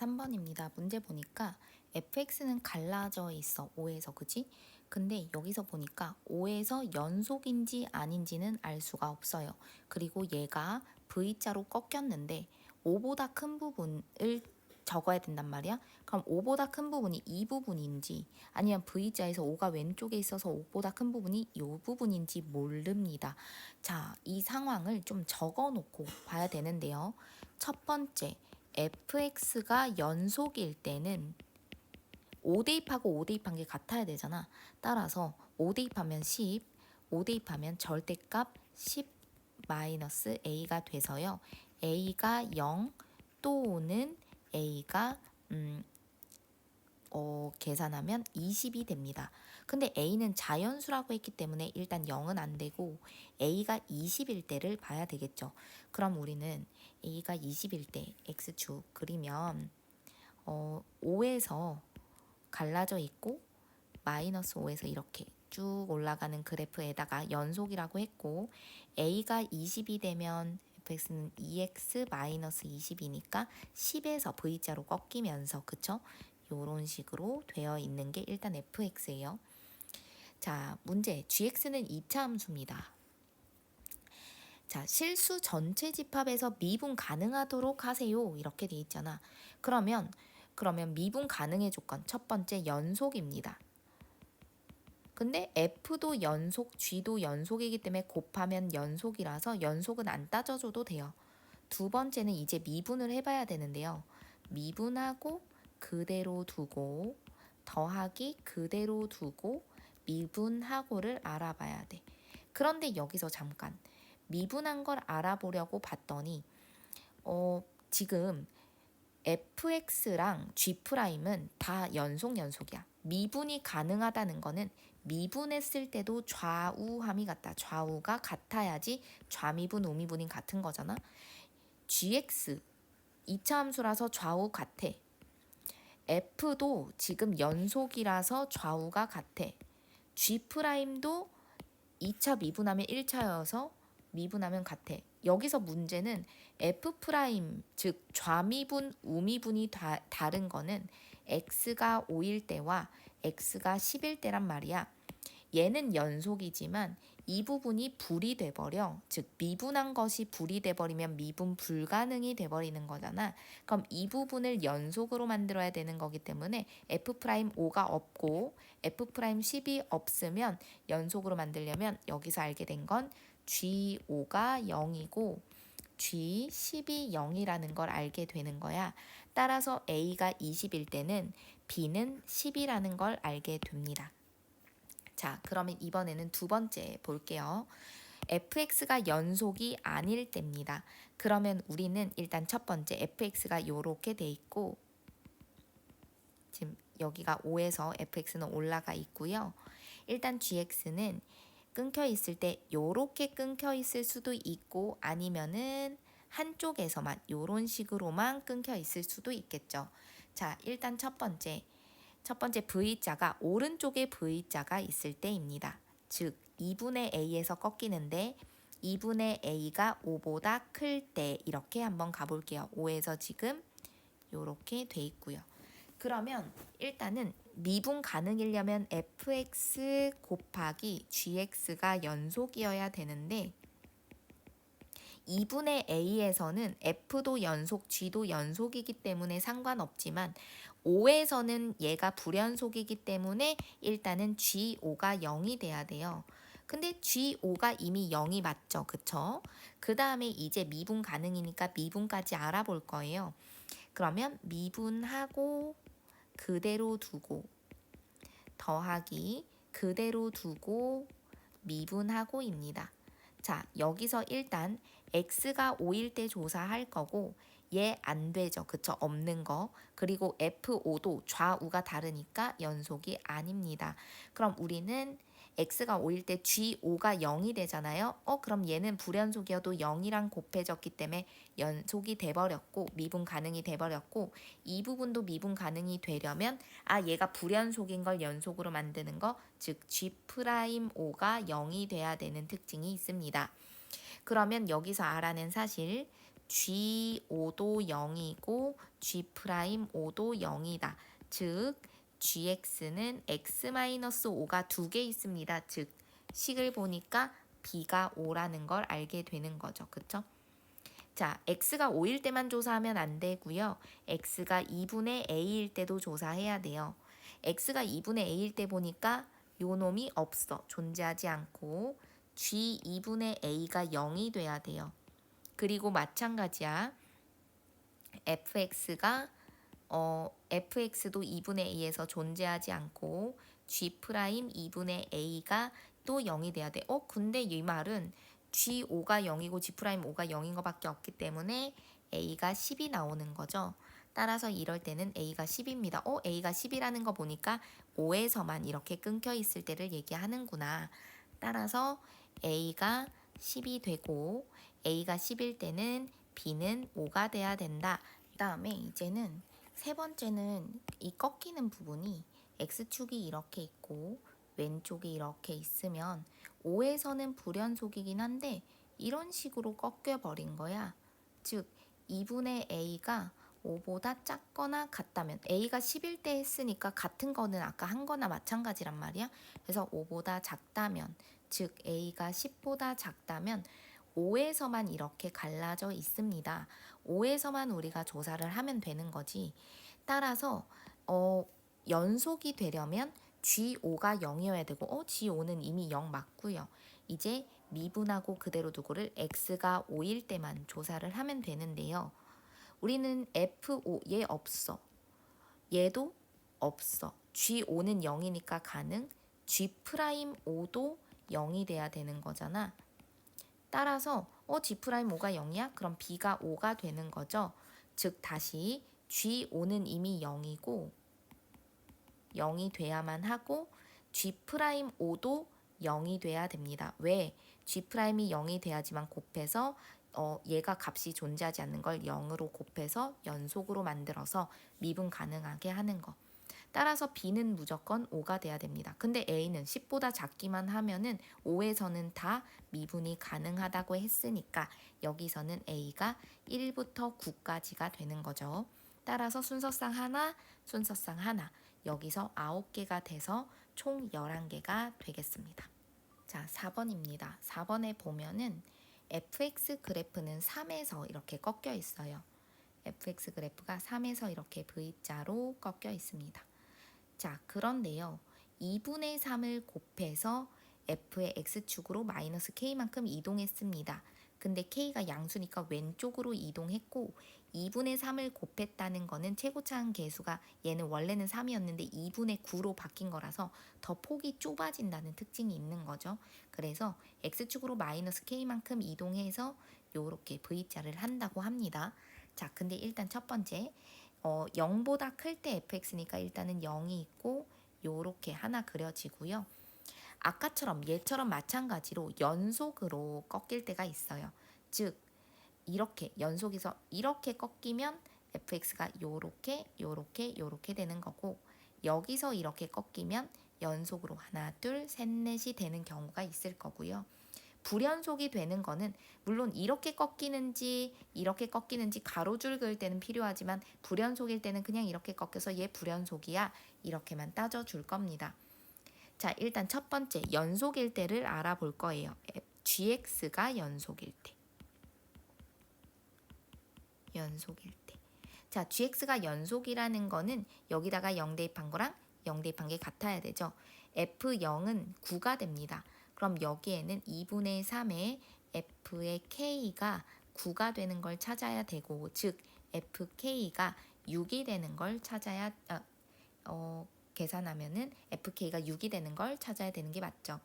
3번입니다. 문제 보니까 fx는 갈라져 있어. 5에서 그지? 근데 여기서 보니까 5에서 연속인지 아닌지는 알 수가 없어요. 그리고 얘가 V자로 꺾였는데 5보다 큰 부분을 적어야 된단 말이야. 그럼 5보다 큰 부분이 이 부분인지 아니면 V자에서 5가 왼쪽에 있어서 5보다 큰 부분이 이 부분인지 모릅니다. 자, 이 상황을 좀 적어 놓고 봐야 되는데요. 첫 번째, fx가 연속일 때는 5 대입하고 5 대입한 게 같아야 되잖아. 따라서 5 대입하면 10, 5 대입하면 절대값 10 마이너스 a가 돼서요. a가 0 또는 a가 계산하면 20이 됩니다. 근데 a는 자연수라고 했기 때문에 일단 0은 안 되고 a가 20일 때를 봐야 되겠죠. 그럼 우리는 a가 20일 때 x축 그리면 5에서 갈라져 있고 마이너스 5에서 이렇게 쭉 올라가는 그래프에다가 연속이라고 했고 a가 20이 되면 fx는 2x 마이너스 20이니까 10에서 v자로 꺾이면서 그쵸? 요런 식으로 되어 있는 게 일단 fx예요. 자, 문제 gx는 2차 함수입니다. 자, 실수 전체 집합에서 미분 가능하도록 하세요. 이렇게 돼 있잖아. 그러면 미분 가능의 조건 첫 번째 연속입니다. 근데 F도 연속, G도 연속이기 때문에 곱하면 연속이라서 연속은 안 따져줘도 돼요. 두 번째는 이제 미분을 해봐야 되는데요. 미분하고 그대로 두고 더하기 그대로 두고 미분하고를 알아봐야 돼. 그런데 여기서 잠깐 미분한 걸 알아보려고 봤더니 지금 fx랑 g'은 다 연속이야. 미분이 가능하다는 거는 미분했을 때도 좌우 함이 같다. 좌우가 같아야지 좌미분, 우미분이 같은 거잖아. gx 2차 함수라서 좌우 같아. f도 지금 연속이라서 좌우가 같아. g'도 2차 미분하면 1차여서 미분하면 같아. 여기서 문제는 f', 즉 좌미분, 우미분이 다른 거는 x가 5일 때와 x가 10일 때란 말이야. 얘는 연속이지만 이 부분이 불이 돼버려. 즉 미분한 것이 불이 돼버리면 미분 불가능이 돼버리는 거잖아. 그럼 이 부분을 연속으로 만들어야 되는 거기 때문에 f'5가 없고 f'10이 없으면 연속으로 만들려면 여기서 알게 된 건 g5가 0이고 g10이 0이라는 걸 알게 되는 거야. 따라서 a가 20일 때는 b는 10이라는 걸 알게 됩니다. 자, 그러면 이번에는 두 번째 볼게요. fx가 연속이 아닐 때입니다. 그러면 우리는 일단 첫 번째 fx가 요렇게 돼 있고 지금 여기가 5에서 fx는 올라가 있고요. 일단 gx는 끊겨 있을 때 요렇게 끊겨 있을 수도 있고 아니면은 한쪽에서만 요런 식으로만 끊겨 있을 수도 있겠죠. 자, 일단 첫 번째 V자가 오른쪽에 V자가 있을 때입니다. 즉 2분의 A에서 꺾이는데 2분의 A가 5보다 클 때 이렇게 한번 가볼게요. 5에서 지금 이렇게 돼 있고요. 그러면 일단은 미분 가능이려면 fx 곱하기 gx가 연속이어야 되는데 2분의 a에서는 f도 연속, g도 연속이기 때문에 상관없지만 5에서는 얘가 불연속이기 때문에 일단은 g5가 0이 돼야 돼요. 근데 g5가 이미 0이 맞죠? 그쵸? 그 다음에 이제 미분 가능이니까 미분까지 알아볼 거예요. 그러면 미분하고 그대로 두고 더하기 그대로 두고 미분하고입니다. 자, 여기서 일단 x가 5일 때 조사할 거고 얘 안 되죠. 그쵸? 없는 거. 그리고 f5도 좌우가 다르니까 연속이 아닙니다. 그럼 우리는 x가 5일 때 g5가 0이 되잖아요. 그럼 얘는 불연속이어도 0이랑 곱해졌기 때문에 연속이 돼버렸고 미분 가능이 돼버렸고 이 부분도 미분 가능이 되려면 얘가 불연속인 걸 연속으로 만드는 거 즉 g'5가 0이 돼야 되는 특징이 있습니다. 그러면 여기서 알아낸 사실 G5도 0이고 G'5도 0이다. 즉 gx는 x-5가 두 개 있습니다. 즉 식을 보니까 b가 5라는 걸 알게 되는 거죠. 그쵸? 자, x가 5일 때만 조사하면 안 되고요. x가 2분의 a일 때도 조사해야 돼요. x가 2분의 a일 때 보니까 요 놈이 없어. 존재하지 않고 g 2분의 a가 0이 돼야 돼요. 그리고 마찬가지야. fx도 2분의 a에서 존재하지 않고 g' 2분의 a가 또 0이 돼야 돼. 근데 이 말은 g5가 0이고 g'5가 0인 것밖에 없기 때문에 a가 10이 나오는 거죠. 따라서 이럴 때는 a가 10입니다. a가 10이라는 거 보니까 5에서만 이렇게 끊겨 있을 때를 얘기하는구나. 따라서 a가 10이 되고 a가 10일 때는 b는 5가 돼야 된다. 그 다음에 이제는 세 번째는 이 꺾이는 부분이 x축이 이렇게 있고 왼쪽이 이렇게 있으면 5에서는 불연속이긴 한데 이런 식으로 꺾여 버린 거야. 즉 2분의 a가 5보다 작거나 같다면 a가 10일 때 했으니까 같은 거는 아까 한 거나 마찬가지란 말이야. 그래서 5보다 작다면 즉 a가 10보다 작다면 5에서만 이렇게 갈라져 있습니다. 5에서만 우리가 조사를 하면 되는 거지. 따라서 연속이 되려면 G5가 0이어야 되고 G5는 이미 0 맞고요. 이제 미분하고 그대로 두고를 X가 5일 때만 조사를 하면 되는데요. 우리는 F5 얘 없어. 얘도 없어. G5는 0이니까 가능. G'5도 0이 돼야 되는 거잖아. 따라서 G'5가 0이야? 그럼 B가 5가 되는 거죠. 즉 다시 G5는 이미 0이고 0이 돼야만 하고 G'5도 0이 돼야 됩니다. 왜? G'이 0이 돼야지만 곱해서 얘가 값이 존재하지 않는 걸 0으로 곱해서 연속으로 만들어서 미분 가능하게 하는 거. 따라서 B는 무조건 5가 돼야 됩니다. 근데 A는 10보다 작기만 하면은 5에서는 다 미분이 가능하다고 했으니까 여기서는 A가 1부터 9까지가 되는 거죠. 따라서 순서상 하나, 순서상 하나. 여기서 9개가 돼서 총 11개가 되겠습니다. 자, 4번입니다. 4번에 보면은 fx 그래프는 3에서 이렇게 꺾여 있어요. fx 그래프가 3에서 이렇게 V자로 꺾여 있습니다. 자, 그런데요. 2분의 3을 곱해서 f의 x축으로 마이너스 k만큼 이동했습니다. 근데 k가 양수니까 왼쪽으로 이동했고 2분의 3을 곱했다는 거는 최고차항 계수가 얘는 원래는 3이었는데 2분의 9로 바뀐 거라서 더 폭이 좁아진다는 특징이 있는 거죠. 그래서 x축으로 마이너스 k만큼 이동해서 요렇게 V자를 한다고 합니다. 자, 근데 일단 첫 번째 0보다 클 때 fx니까 일단은 0이 있고 요렇게 하나 그려지고요. 아까처럼 얘처럼 마찬가지로 연속으로 꺾일 때가 있어요. 즉 이렇게 연속해서 이렇게 꺾이면 fx가 요렇게 요렇게 요렇게 되는 거고 여기서 이렇게 꺾이면 연속으로 하나 둘 셋 넷이 되는 경우가 있을 거고요. 불연속이 되는 거는 물론 이렇게 꺾이는지 가로줄 그을 때는 필요하지만 불연속일 때는 그냥 이렇게 꺾여서 얘 불연속이야 이렇게만 따져줄 겁니다. 자, 일단 첫 번째 연속일 때를 알아볼 거예요. gx가 연속일 때. 자, gx가 연속이라는 거는 여기다가 0 대입한 거랑 0 대입한 게 같아야 되죠. f0은 9가 됩니다. 그럼 여기에는 2분의 3의 f의 k가 9가 되는 걸 찾아야 되고 즉 fk가 6이 되는 걸 찾아야 계산하면은 fk가 6이 되는 걸 찾아야 되는 게 맞죠.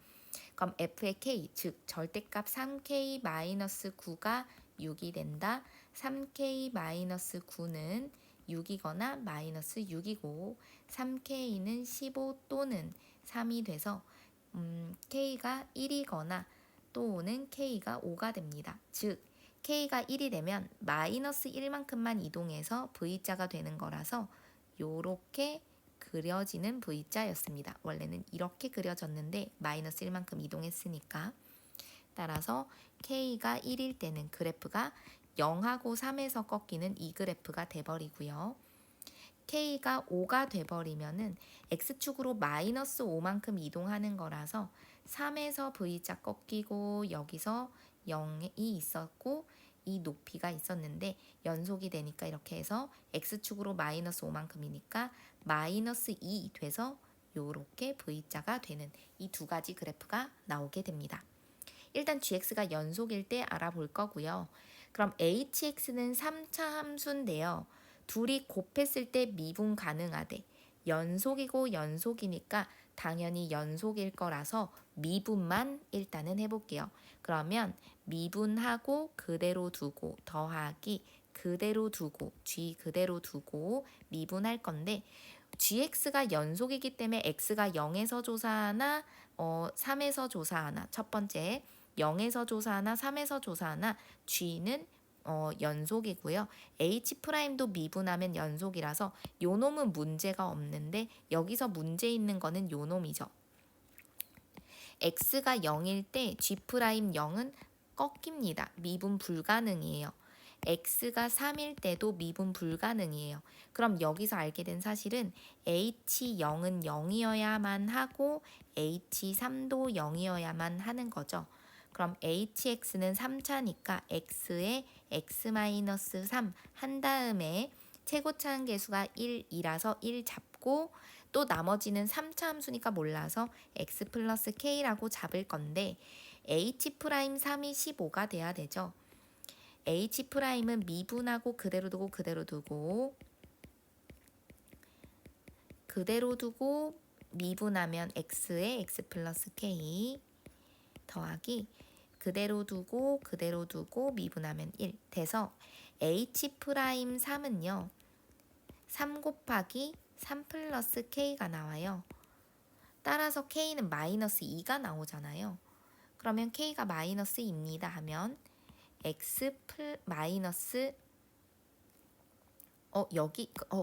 그럼 f의 k 즉 절대값 3k-9가 6이 된다. 3k-9는 6이거나 마이너스 6이고 3k는 15 또는 3이 돼서 k가 1이거나 또는 k가 5가 됩니다. 즉 k가 1이 되면 마이너스 1만큼만 이동해서 V자가 되는 거라서 요렇게 그려지는 V자였습니다. 원래는 이렇게 그려졌는데 마이너스 1만큼 이동했으니까 따라서 k가 1일 때는 그래프가 0하고 3에서 꺾이는 이 그래프가 돼버리고요. K가 5가 돼버리면은 X축으로 마이너스 5만큼 이동하는 거라서 3에서 V자 꺾이고 여기서 0이 있었고 이 높이가 있었는데 연속이 되니까 이렇게 해서 X축으로 마이너스 5만큼이니까 마이너스 2 돼서 요렇게 V자가 되는 이 두 가지 그래프가 나오게 됩니다. 일단 gx가 연속일 때 알아볼 거고요. 그럼 hx는 3차 함수인데요. 둘이 곱했을 때 미분 가능하대. 연속이고 연속이니까 당연히 연속일 거라서 미분만 일단은 해볼게요. 그러면 미분하고 그대로 두고 더하기 그대로 두고 g 그대로 두고 미분할 건데 gx가 연속이기 때문에 x가 0에서 조사하나 3에서 조사하나 첫 번째 0에서 조사하나 3에서 조사하나 g는 연속이고요. H'도 미분하면 연속이라서 요 놈은 문제가 없는데 여기서 문제 있는 거는 요 놈이죠. X가 0일 때 G'0은 꺾입니다. 미분 불가능이에요. X가 3일 때도 미분 불가능이에요. 그럼 여기서 알게 된 사실은 H0은 0이어야만 하고 H3도 0이어야만 하는 거죠. 그럼 hx는 3차니까 x에 x-3 한 다음에 최고차항 계수가 1이라서 1 잡고 또 나머지는 3차 함수니까 몰라서 x 플러스 k라고 잡을 건데 h'3이 15가 돼야 되죠. h'은 미분하고 그대로 두고 그대로 두고 미분하면 x에 x 플러스 k 더하기 그대로 두고 미분하면 1 돼서 H'3은요 3 곱하기 3 플러스 K가 나와요. 따라서 K는 마이너스 2가 나오잖아요. 그러면 K가 마이너스 2입니다 하면 X 마이너스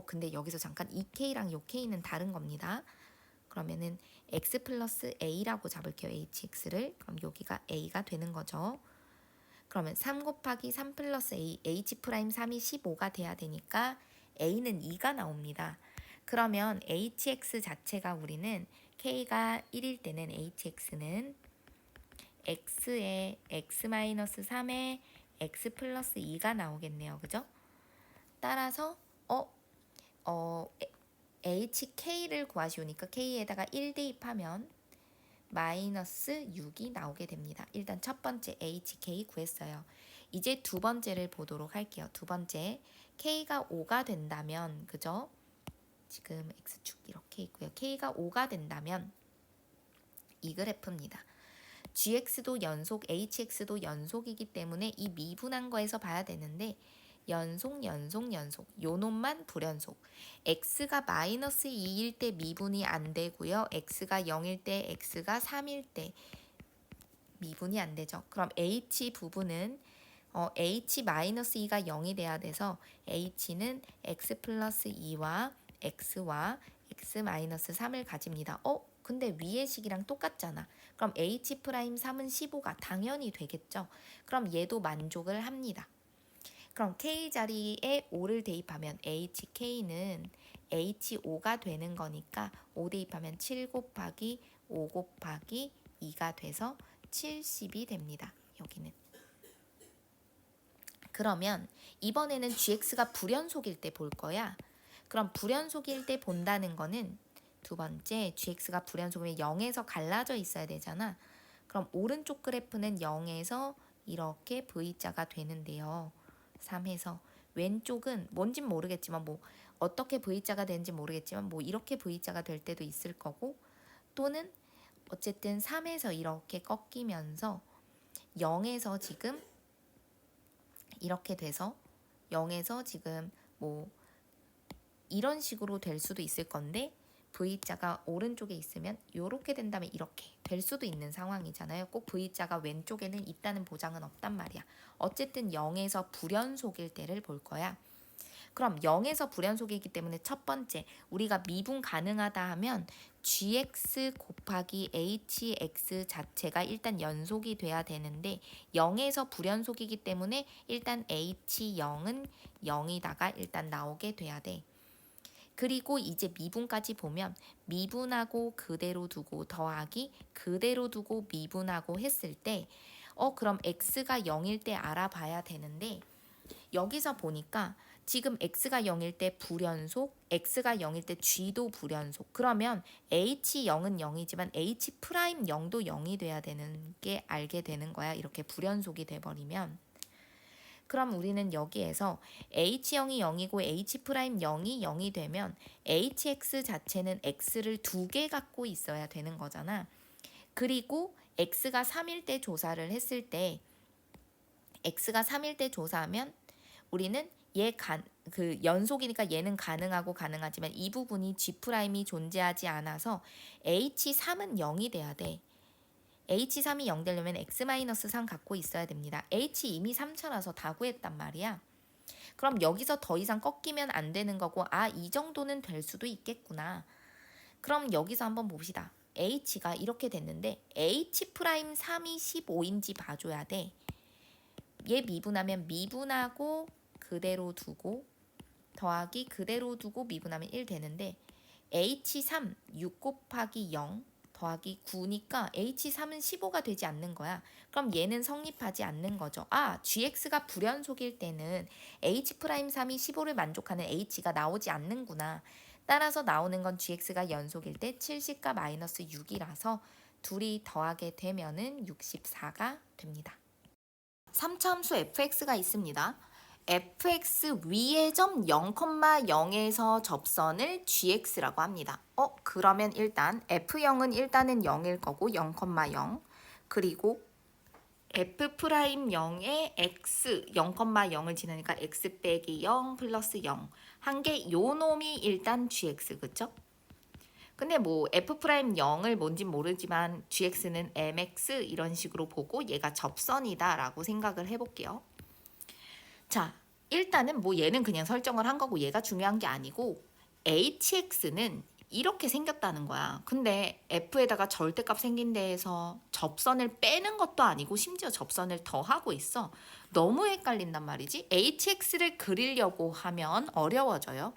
근데 여기서 잠깐 이 K랑 요 K는 다른 겁니다. 그러면은 x 플러스 a라고 잡을게요. hx를. 그럼 여기가 a가 되는 거죠. 그러면 3 곱하기 3 플러스 a, h'3이 15가 돼야 되니까 a는 2가 나옵니다. 그러면 hx 자체가 우리는 k가 1일 때는 hx는 x에 x-3에 x 플러스 2가 나오겠네요. 그죠? 따라서 HK를 구하시오니까 K에다가 1 대입하면 마이너스 6이 나오게 됩니다. 일단 첫 번째 HK 구했어요. 이제 두 번째를 보도록 할게요. 두 번째 K가 5가 된다면 그죠? 지금 X축 이렇게 있고요. K가 5가 된다면 이 그래프입니다. GX도 연속, HX도 연속이기 때문에 이 미분한 거에서 봐야 되는데 연속 요 놈만 불연속. x가 마이너스 2일 때 미분이 안 되고요. x가 0일 때 x가 3일 때 미분이 안 되죠. 그럼 h 부분은 h 마이너스 2가 0이 돼야 돼서 h는 x 플러스 2와 x와 x 마이너스 3을 가집니다. 근데 위의 식이랑 똑같잖아. 그럼 h 프라임 3은 15가 당연히 되겠죠. 그럼 얘도 만족을 합니다. 그럼 k 자리에 5를 대입하면 hk는 h5가 되는 거니까 5 대입하면 7 곱하기 5 곱하기 2가 돼서 70이 됩니다. 여기는. 그러면 이번에는 gx가 불연속일 때 볼 거야. 그럼 불연속일 때 본다는 거는 두 번째 gx가 불연속이면 0에서 갈라져 있어야 되잖아. 그럼 오른쪽 그래프는 0에서 이렇게 V자가 되는데요. 3에서 왼쪽은 뭔진 모르겠지만 뭐 어떻게 V자가 되는지 모르겠지만 뭐 이렇게 V자가 될 때도 있을 거고 또는 어쨌든 3에서 이렇게 꺾이면서 0에서 지금 이렇게 돼서 0에서 지금 뭐 이런 식으로 될 수도 있을 건데 V자가 오른쪽에 있으면 이렇게 된다면 이렇게 될 수도 있는 상황이잖아요. 꼭 V자가 왼쪽에는 있다는 보장은 없단 말이야. 어쨌든 0에서 불연속일 때를 볼 거야. 그럼 0에서 불연속이기 때문에 첫 번째 우리가 미분 가능하다 하면 gx 곱하기 hx 자체가 일단 연속이 돼야 되는데 0에서 불연속이기 때문에 일단 h0은 0이다가 일단 나오게 돼야 돼. 그리고 이제 미분까지 보면 미분하고 그대로 두고 더하기 그대로 두고 미분하고 했을 때 그럼 x가 0일 때 알아봐야 되는데 여기서 보니까 지금 x가 0일 때 불연속, x가 0일 때 g도 불연속. 그러면 h0은 0이지만 h'0도 0이 돼야 되는 게 알게 되는 거야. 이렇게 불연속이 돼버리면. 그럼 우리는 여기에서 h0이 0이고 h'0이 0이 되면 hx 자체는 x를 2개 갖고 있어야 되는 거잖아. 그리고 x가 3일 때 조사를 했을 때 x가 3일 때 조사하면 우리는 그 연속이니까 얘는 가능하고 가능하지만 이 부분이 G'이 존재하지 않아서 H3은 0이 돼야 돼. H3이 0 되려면 X-3 갖고 있어야 됩니다. H 이미 3차라서 다 구했단 말이야. 그럼 여기서 더 이상 꺾이면 안 되는 거고 이 정도는 될 수도 있겠구나. 그럼 여기서 한번 봅시다. H가 이렇게 됐는데 H'3이 15인지 봐줘야 돼. 얘 미분하면 미분하고 그대로 두고 더하기 그대로 두고 미분하면 1 되는데 H3 6 곱하기 0 더하기 9니까 H3은 15가 되지 않는 거야. 그럼 얘는 성립하지 않는 거죠. GX가 불연속일 때는 H'3이 15를 만족하는 H가 나오지 않는구나. 따라서 나오는 건 GX가 연속일 때 70과 마이너스 6이라서 둘이 더하게 되면은 64가 됩니다. 3차 함수 fx가 있습니다. fx 위의 점 0,0에서 접선을 gx라고 합니다. 그러면 일단 f0은 일단은 0일 거고 0,0 그리고 f'0의 x 0,0을 지나니까 x 빼기 0 플러스 0 한 게 요 놈이 일단 gx 그쵸? 근데 뭐 f'0을 뭔진 모르지만 gx는 mx 이런 식으로 보고 얘가 접선이다 라고 생각을 해볼게요. 자, 일단은 뭐 얘는 그냥 설정을 한 거고 얘가 중요한 게 아니고 hx는 이렇게 생겼다는 거야. 근데 f에다가 절대값 생긴 데에서 접선을 빼는 것도 아니고 심지어 접선을 더하고 있어. 너무 헷갈린단 말이지. hx를 그리려고 하면 어려워져요.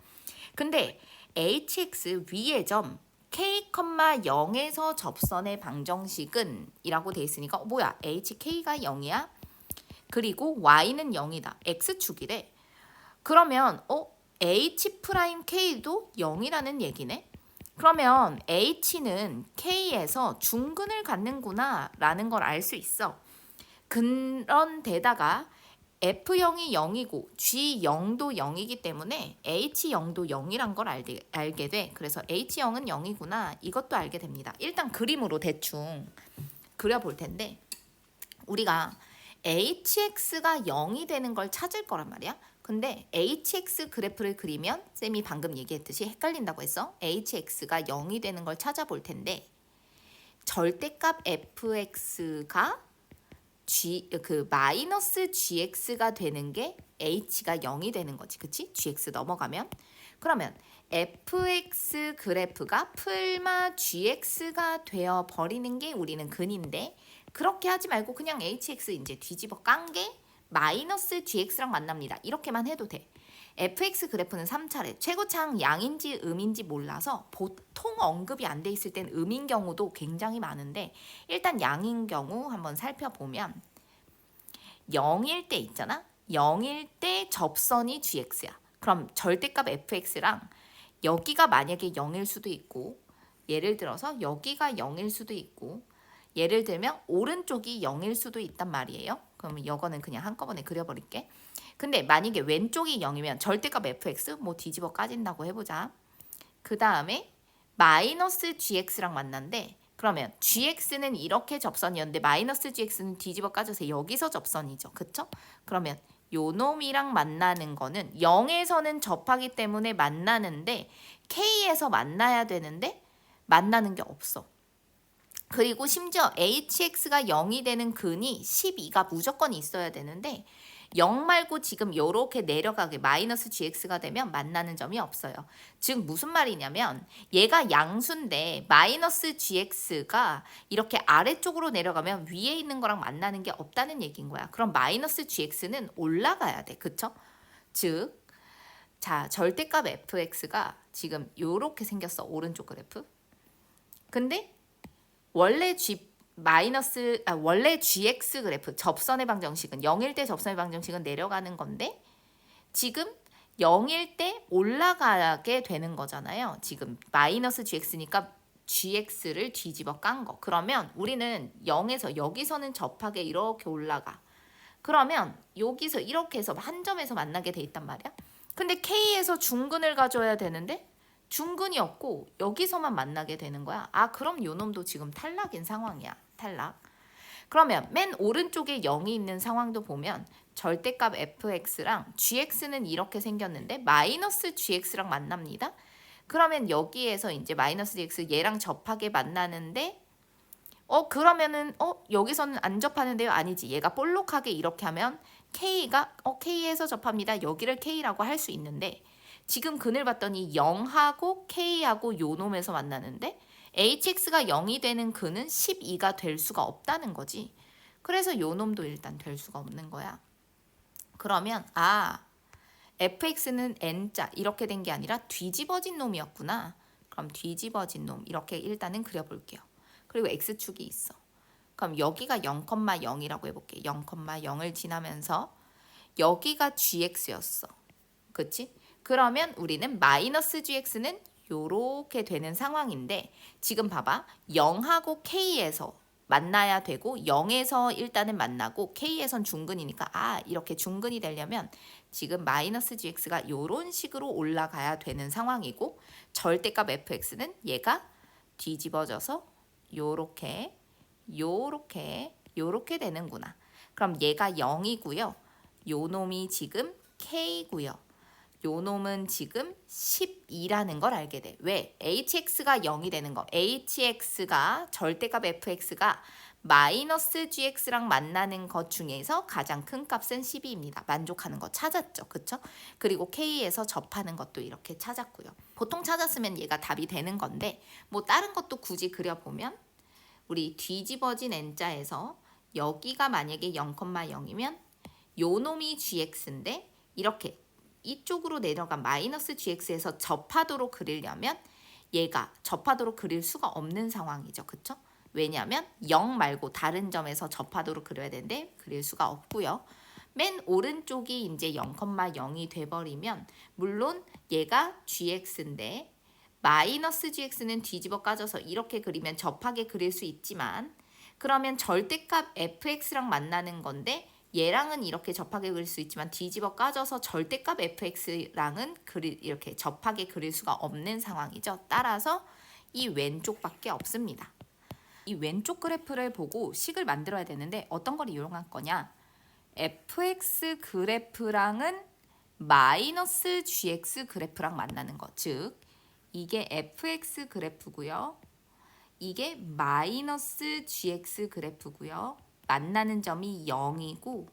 근데 hx 위의 점 k,0에서 접선의 방정식은 이라고 돼 있으니까 뭐야 hk가 0이야? 그리고 y는 0이다. x축이래. 그러면 h'k도 0이라는 얘기네. 그러면 h는 k에서 중근을 갖는구나 라는 걸 알 수 있어. 그런데다가 f0이 0이고 g0도 0이기 때문에 h0도 0이란 걸 알게 돼. 그래서 h0은 0이구나 이것도 알게 됩니다. 일단 그림으로 대충 그려볼 텐데 우리가 hx가 0이 되는 걸 찾을 거란 말이야. 근데 hx 그래프를 그리면 쌤이 방금 얘기했듯이 헷갈린다고 했어. hx가 0이 되는 걸 찾아볼 텐데 절대값 fx가 마이너스 gx가 되는 게 h가 0이 되는 거지. 그치? gx 넘어가면. 그러면 fx 그래프가 풀마 gx가 되어 버리는 게 우리는 근인데 그렇게 하지 말고 그냥 hx 이제 뒤집어 깐 게 마이너스 gx랑 만납니다. 이렇게만 해도 돼. fx 그래프는 3차례. 최고차항 양인지 음인지 몰라서 보통 언급이 안 돼 있을 땐 음인 경우도 굉장히 많은데 일단 양인 경우 한번 살펴보면 0일 때 있잖아. 0일 때 접선이 gx야. 그럼 절대값 fx랑 여기가 만약에 0일 수도 있고 예를 들어서 여기가 0일 수도 있고 예를 들면 오른쪽이 0일 수도 있단 말이에요. 그러면 이거는 그냥 한꺼번에 그려버릴게. 근데 만약에 왼쪽이 0이면 절대값 fx 뭐 뒤집어 까진다고 해보자. 그 다음에 마이너스 gx랑 만난대. 그러면 gx는 이렇게 접선이었는데 마이너스 gx는 뒤집어 까져서 여기서 접선이죠. 그쵸? 그러면 요 놈이랑 만나는 거는 0에서는 접하기 때문에 만나는데 k에서 만나야 되는데 만나는 게 없어. 그리고 심지어 hx가 0이 되는 근이 12가 무조건 있어야 되는데 0 말고 지금 요렇게 내려가게 마이너스 gx가 되면 만나는 점이 없어요. 즉 무슨 말이냐면 얘가 양수인데 마이너스 gx가 이렇게 아래쪽으로 내려가면 위에 있는 거랑 만나는 게 없다는 얘기인 거야. 그럼 마이너스 gx는 올라가야 돼. 그쵸? 즉 자, 절대값 fx가 지금 요렇게 생겼어. 오른쪽 그래프. 근데 원래 원래 gx 그래프 접선의 방정식은 0일 때 접선의 방정식은 내려가는 건데 지금 0일 때 올라가게 되는 거잖아요. 지금 마이너스 gx니까 gx를 뒤집어 깐 거. 그러면 우리는 0에서 여기서는 접하게 이렇게 올라가. 그러면 여기서 이렇게 해서 한 점에서 만나게 돼 있단 말이야. 근데 K에서 중근을 가져야 되는데 중근이 없고 여기서만 만나게 되는 거야. 아, 그럼 요 놈도 지금 탈락인 상황이야. 탈락. 그러면 맨 오른쪽에 0이 있는 상황도 보면 절대값 fx랑 gx는 이렇게 생겼는데 마이너스 gx랑 만납니다. 그러면 여기에서 이제 마이너스 gx 얘랑 접하게 만나는데 그러면은 여기서는 안 접하는데요? 아니지. 얘가 볼록하게 이렇게 하면 K가 K에서 접합니다. 여기를 K라고 할 수 있는데 지금 근을 봤더니 0하고 K하고 요 놈에서 만나는데 HX가 0이 되는 근은 12가 될 수가 없다는 거지. 그래서 요 놈도 일단 될 수가 없는 거야. 그러면 fx는 n자 이렇게 된 게 아니라 뒤집어진 놈이었구나. 그럼 뒤집어진 놈 이렇게 일단은 그려볼게요. 그리고 x축이 있어. 그럼 여기가 0,0이라고 해볼게. 0,0을 지나면서 여기가 gx였어. 그치? 그러면 우리는 마이너스 gx는 요렇게 되는 상황인데 지금 봐봐. 0하고 k에서 만나야 되고 0에서 일단은 만나고 k에선 중근이니까 이렇게 중근이 되려면 지금 마이너스 gx가 요런 식으로 올라가야 되는 상황이고 절대값 fx는 얘가 뒤집어져서 요렇게 되는구나. 그럼 얘가 0이고요. 요 놈이 지금 k고요. 요 놈은 지금 12라는 걸 알게 돼. 왜? hx가 0이 되는 거. hx가 절대값 fx가 마이너스 gx랑 만나는 것 중에서 가장 큰 값은 12입니다. 만족하는 거 찾았죠. 그쵸? 그리고 k에서 접하는 것도 이렇게 찾았고요. 보통 찾았으면 얘가 답이 되는 건데 뭐 다른 것도 굳이 그려보면 우리 뒤집어진 n자에서 여기가 만약에 0,0이면 요 놈이 gx인데 이렇게 이쪽으로 내려간 마이너스 gx에서 접하도록 그리려면 얘가 접하도록 그릴 수가 없는 상황이죠. 그쵸? 왜냐하면 0 말고 다른 점에서 접하도록 그려야 되는데 그릴 수가 없고요. 맨 오른쪽이 이제 0,0이 돼버리면 물론 얘가 gx인데 마이너스 gx는 뒤집어 까져서 이렇게 그리면 접하게 그릴 수 있지만 그러면 절대값 fx랑 만나는 건데 얘랑은 이렇게 접하게 그릴 수 있지만 뒤집어 까져서 절대값 fx랑은 이렇게 접하게 그릴 수가 없는 상황이죠. 따라서 이 왼쪽밖에 없습니다. 이 왼쪽 그래프를 보고 식을 만들어야 되는데 어떤 걸 이용할 거냐? fx 그래프랑은 마이너스 gx 그래프랑 만나는 거. 즉 이게 fx 그래프고요. 이게 마이너스 gx 그래프고요. 만나는 점이 0이고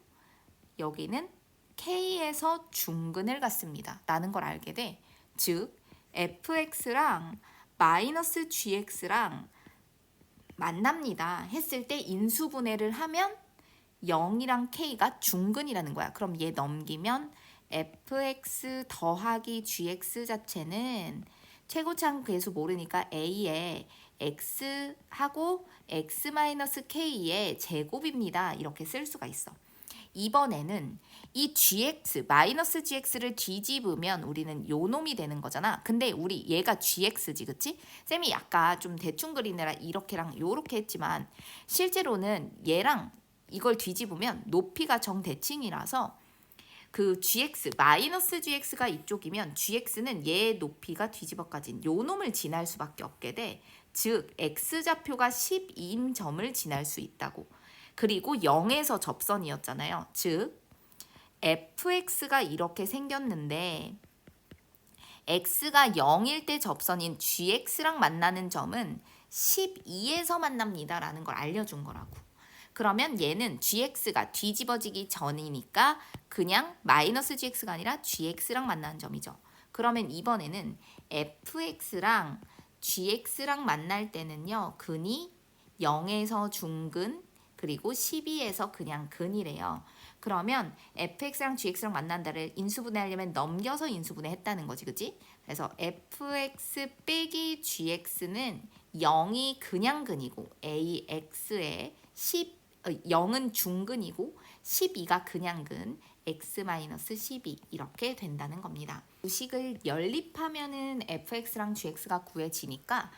여기는 k에서 중근을 갖습니다. 라는 걸 알게 돼. 즉 fx랑 마이너스 gx랑 만납니다. 했을 때 인수분해를 하면 0이랑 k가 중근이라는 거야. 그럼 얘 넘기면 fx 더하기 gx 자체는 최고차항 계수 모르니까 a에 x하고 x-k의 제곱입니다. 이렇게 쓸 수가 있어. 이번에는 이 gx, 마이너스 gx를 뒤집으면 우리는 요 놈이 되는 거잖아. 근데 우리 얘가 gx지, 그치? 쌤이 아까 좀 대충 그리느라 이렇게랑 요렇게 했지만 실제로는 얘랑 이걸 뒤집으면 높이가 정대칭이라서 그 gx, 마이너스 gx가 이쪽이면 gx는 얘 높이가 뒤집어까진 요 놈을 지날 수밖에 없게 돼. 즉 x좌표가 12인 점을 지날 수 있다고. 그리고 0에서 접선이었잖아요. 즉 fx가 이렇게 생겼는데 x가 0일 때 접선인 gx랑 만나는 점은 12에서 만납니다 라는 걸 알려준 거라고. 그러면 얘는 gx가 뒤집어지기 전이니까 그냥 마이너스 gx가 아니라 gx랑 만나는 점이죠. 그러면 이번에는 fx랑 gx랑 만날 때는요. 근이 0에서 중근 그리고 12에서 그냥 근이래요. 그러면 fx랑 gx랑 만난다를 인수분해하려면 넘겨서 인수분해했다는 거지, 그치? 그래서 fx 빼기 gx는 0이 그냥 근이고 ax에 0은 중근이고 12가 그냥 근 x-12 이렇게 된다는 겁니다. 두식을 연립하면은 fx랑 gx가 구해지니까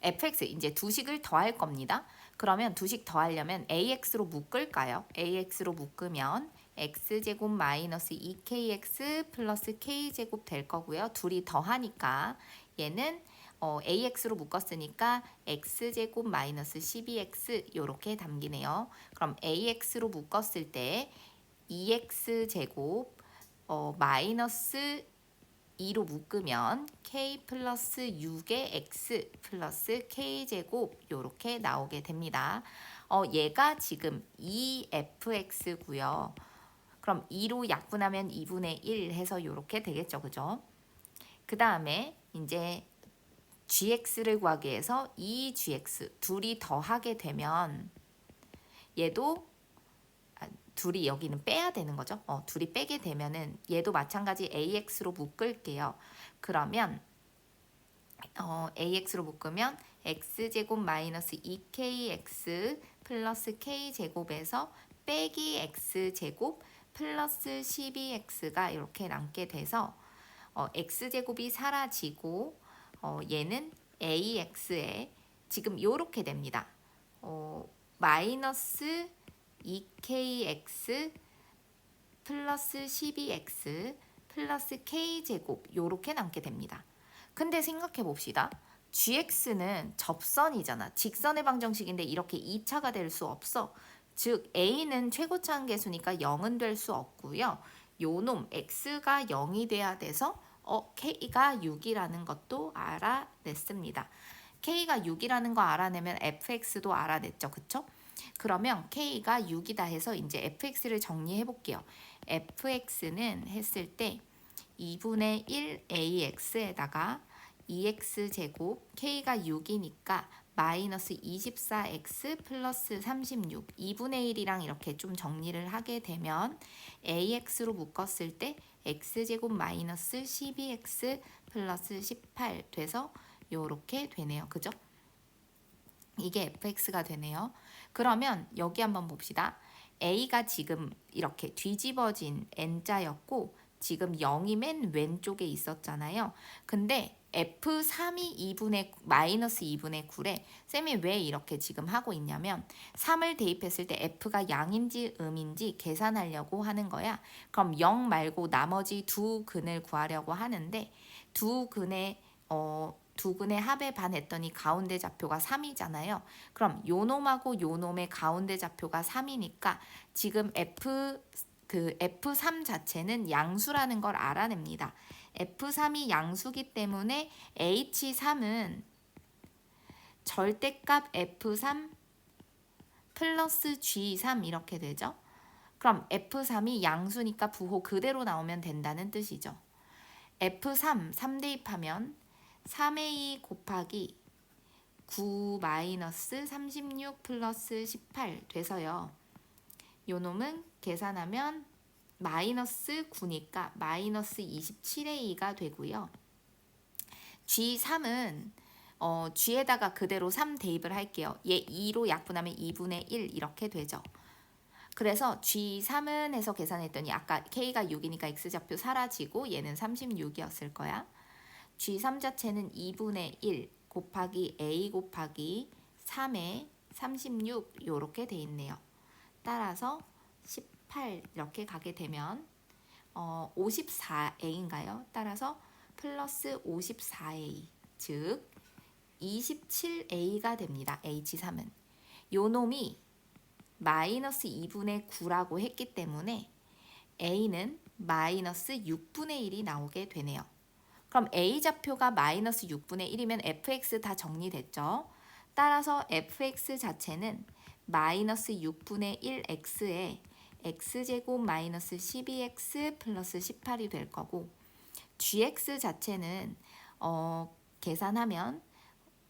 fx 이제 두식을 더할 겁니다. 그러면 두식 더하려면 ax로 묶을까요? ax로 묶으면 x제곱 마이너스 2kx 플러스 k제곱 될 거고요. 둘이 더하니까 얘는 ax로 묶었으니까 x제곱 마이너스 12x 이렇게 담기네요. 그럼 ax로 묶었을 때 2x제곱 마이너스 2로 묶으면 k 플러스 6의 x 플러스 k제곱 이렇게 나오게 됩니다. 얘가 지금 2fx고요. 그럼 2로 약분하면 2분의 1 해서 이렇게 되겠죠. 그죠? 그 다음에 이제 gx를 구하기 위해서 2gx 둘이 더하게 되면 얘도 둘이 여기는 빼야 되는 거죠. 둘이 빼게 되면은 얘도 마찬가지 ax로 묶을게요. 그러면 ax로 묶으면 x제곱 마이너스 2kx 플러스 k제곱에서 빼기 x제곱 플러스 12x가 이렇게 남게 돼서 x제곱이 사라지고 얘는 ax에 지금 이렇게 됩니다. 마이너스 2kx 플러스 12x 플러스 k제곱 이렇게 남게 됩니다. 근데 생각해 봅시다. gx는 접선이잖아. 직선의 방정식인데 이렇게 2차가 될 수 없어. 즉 a는 최고차 한계수니까 0은 될 수 없고요. 요놈 x가 0이 돼야 돼서 k가 6이라는 것도 알아냈습니다. k가 6이라는 거 알아내면 fx도 알아냈죠. 그쵸? 그러면 k가 6이다 해서 이제 fx를 정리해 볼게요. fx는 했을 때 2분의 1 ax에다가 2x제곱 k가 6이니까 마이너스 24x 플러스 36 2분의 1이랑 이렇게 좀 정리를 하게 되면 ax로 묶었을 때 x제곱 마이너스 12x 플러스 18 돼서 요렇게 되네요. 그죠? 이게 fx가 되네요. 그러면 여기 한번 봅시다. a가 지금 이렇게 뒤집어진 n자였고 지금 0이 맨 왼쪽에 있었잖아요. 근데 F3이 마이너스 2분의 9래. 쌤이 왜 이렇게 지금 하고 있냐면 3을 대입했을 때 F가 양인지 음인지 계산하려고 하는 거야. 그럼 0 말고 나머지 두 근을 구하려고 하는데 두 근의 합에 반했더니 가운데 좌표가 3이잖아요. 그럼 요놈하고 요놈의 가운데 좌표가 3이니까 지금 F3 자체는 양수라는 걸 알아냅니다. F3이 양수기 때문에 H3은 절대값 F3 플러스 G3 이렇게 되죠. 그럼 F3이 양수니까 부호 그대로 나오면 된다는 뜻이죠. F3, 3 대입하면 3A 곱하기 9 마이너스 36 플러스 18 돼서요. 요 놈은 계산하면 마이너스 9니까 마이너스 27A가 되고요. G3은 G에다가 그대로 3 대입을 할게요. 얘 2로 약분하면 2분의 1 이렇게 되죠. 그래서 G3은 해서 계산했더니 아까 K가 6이니까 X좌표 사라지고 얘는 36이었을 거야. G3 자체는 2분의 1 곱하기 A 곱하기 3에 36 이렇게 돼 있네요. 따라서 18 이렇게 가게 되면 54A인가요? 따라서 플러스 54A 즉 27A가 됩니다. H3은 요 놈이 마이너스 2분의 9라고 했기 때문에 A는 마이너스 6분의 1이 나오게 되네요. 그럼 A좌표가 마이너스 6분의 1이면 fx 다 정리됐죠. 따라서 fx 자체는 마이너스 6분의 1x에 x제곱 마이너스 12x 플러스 18이 될 거고, gx 자체는 계산하면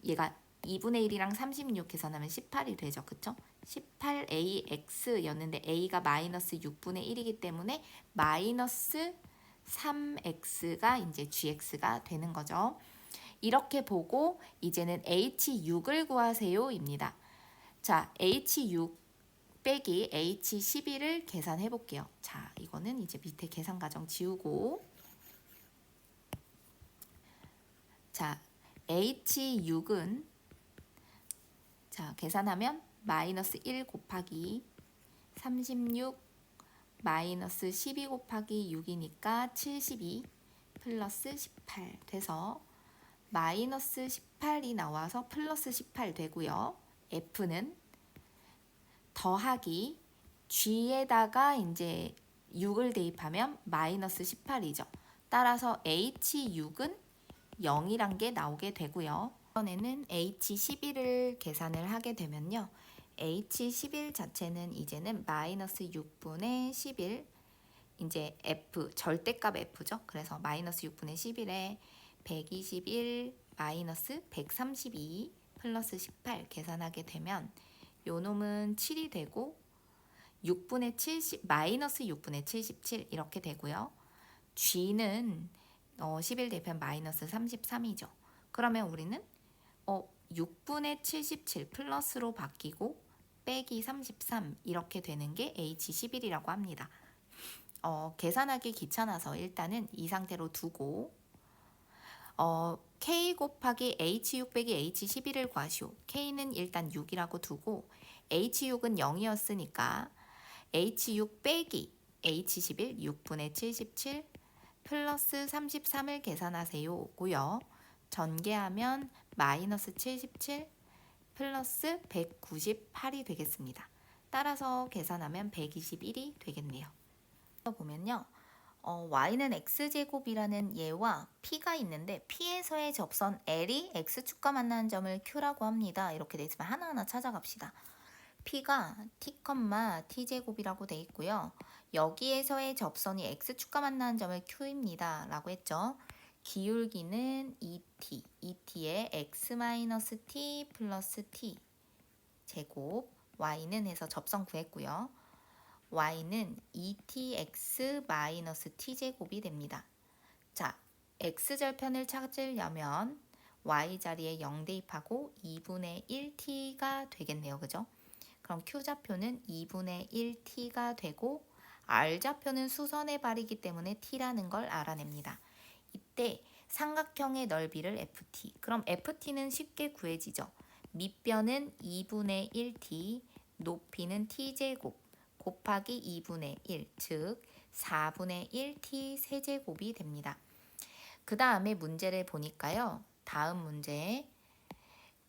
얘가 2분의 1이랑 36 계산하면 18이 되죠. 그쵸? 18ax였는데 a가 마이너스 6분의 1이기 때문에 마이너스 3x가 이제 gx가 되는 거죠. 이렇게 보고 이제는 h6을 구하세요입니다. 자, h6 빼기 h11을 계산해 볼게요. 자, 이거는 이제 밑에 계산 과정 지우고, 자, h6은 자, 계산하면 마이너스 1 곱하기 36 마이너스 12 곱하기 6이니까 72 플러스 18 돼서 마이너스 18이 나와서 플러스 18 되고요. F는 더하기 G에다가 이제 6을 대입하면 마이너스 18이죠. 따라서 H6은 0이란 게 나오게 되고요. 이번에는 H11을 계산을 하게 되면요. H11 자체는 이제는 마이너스 6분의 11, 이제 F, 절대값 F죠. 그래서 마이너스 6분의 11에 121 마이너스 132 플러스 18 계산하게 되면 요 놈은 7이 되고 6분의 70 마이너스 6분의 77 이렇게 되고요. G는 11 대입하면 마이너스 33이죠. 그러면 우리는 6분의 77 플러스로 바뀌고 빼기 33 이렇게 되는 게 H11이라고 합니다. 계산하기 귀찮아서 일단은 이 상태로 두고 K 곱하기 H6 빼기 H11을 구하시오. K는 일단 6이라고 두고 H6은 0이었으니까 H6 빼기 H11 6분의 77 플러스 33을 계산하세요 고요. 전개하면 마이너스 77 플러스 198이 되겠습니다. 따라서 계산하면 121이 되겠네요. 보면요. y는 x제곱이라는 얘와 p가 있는데 p에서의 접선 L이 x축과 만나는 점을 q라고 합니다. 이렇게 돼 있으면 하나하나 찾아갑시다. p가 t, t제곱이라고 돼 있고요. 여기에서의 접선이 x축과 만나는 점을 q입니다. 라고 했죠. 기울기는 et에 x-t 플러스 t 제곱, y는 해서 접선 구했고요. y는 etx-t제곱이 됩니다. 자, x절편을 찾으려면 y 자리에 0 대입하고 2분의 1t가 되겠네요. 그죠? 그럼 q좌표는 2분의 1t가 되고 r좌표는 수선의 발이기 때문에 t라는 걸 알아냅니다. 이때 삼각형의 넓이를 ft, 그럼 ft는 쉽게 구해지죠. 밑변은 2분의 1t, 높이는 t제곱 곱하기 2분의 1, 즉 4분의 1t 세제곱이 됩니다. 그 다음에 문제를 보니까요. 다음 문제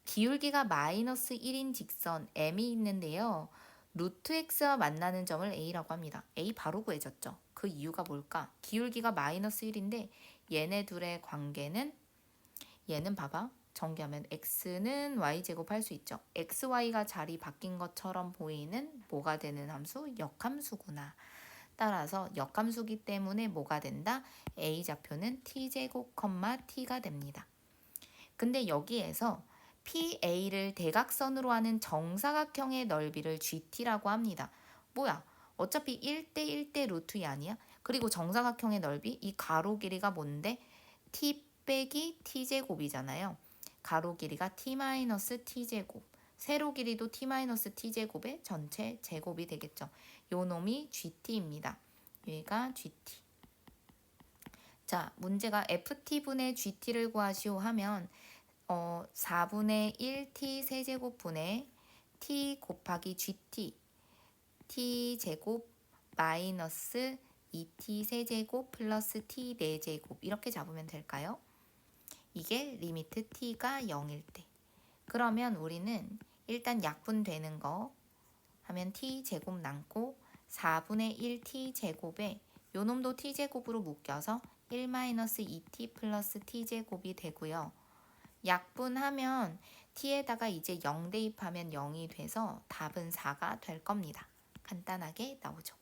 기울기가 마이너스 1인 직선 m이 있는데요. 루트 x와 만나는 점을 a라고 합니다. a 바로 구해졌죠. 그 이유가 뭘까? 기울기가 마이너스 1인데 얘네 둘의 관계는 얘는 봐봐. 전개하면 x는 y제곱 할 수 있죠. xy가 자리 바뀐 것처럼 보이는 뭐가 되는 함수? 역함수구나. 따라서 역함수기 때문에 뭐가 된다? a좌표는 t제곱, t가 됩니다. 근데 여기에서 PA를 대각선으로 하는 정사각형의 넓이를 GT라고 합니다. 뭐야? 어차피 1대 1대 루트 2 아니야? 그리고 정사각형의 넓이, 이 가로 길이가 뭔데? T 빼기 T제곱이잖아요. 가로 길이가 T-T제곱. 세로 길이도 T-T제곱의 전체 제곱이 되겠죠. 요 놈이 GT입니다. 여기가 GT. 자, 문제가 FT분의 GT를 구하시오 하면 4분의 1t 세제곱분의 t 곱하기 gt t제곱 마이너스 2t 세제곱 플러스 t 4제곱 이렇게 잡으면 될까요? 이게 리미트 t가 0일 때. 그러면 우리는 일단 약분되는 거 하면 t제곱 남고 4분의 1t 제곱에 요 놈도 t제곱으로 묶여서 1-2t 플러스 t제곱이 되고요. 약분하면 t에다가 이제 0 대입하면 0이 돼서 답은 4가 될 겁니다. 간단하게 나오죠.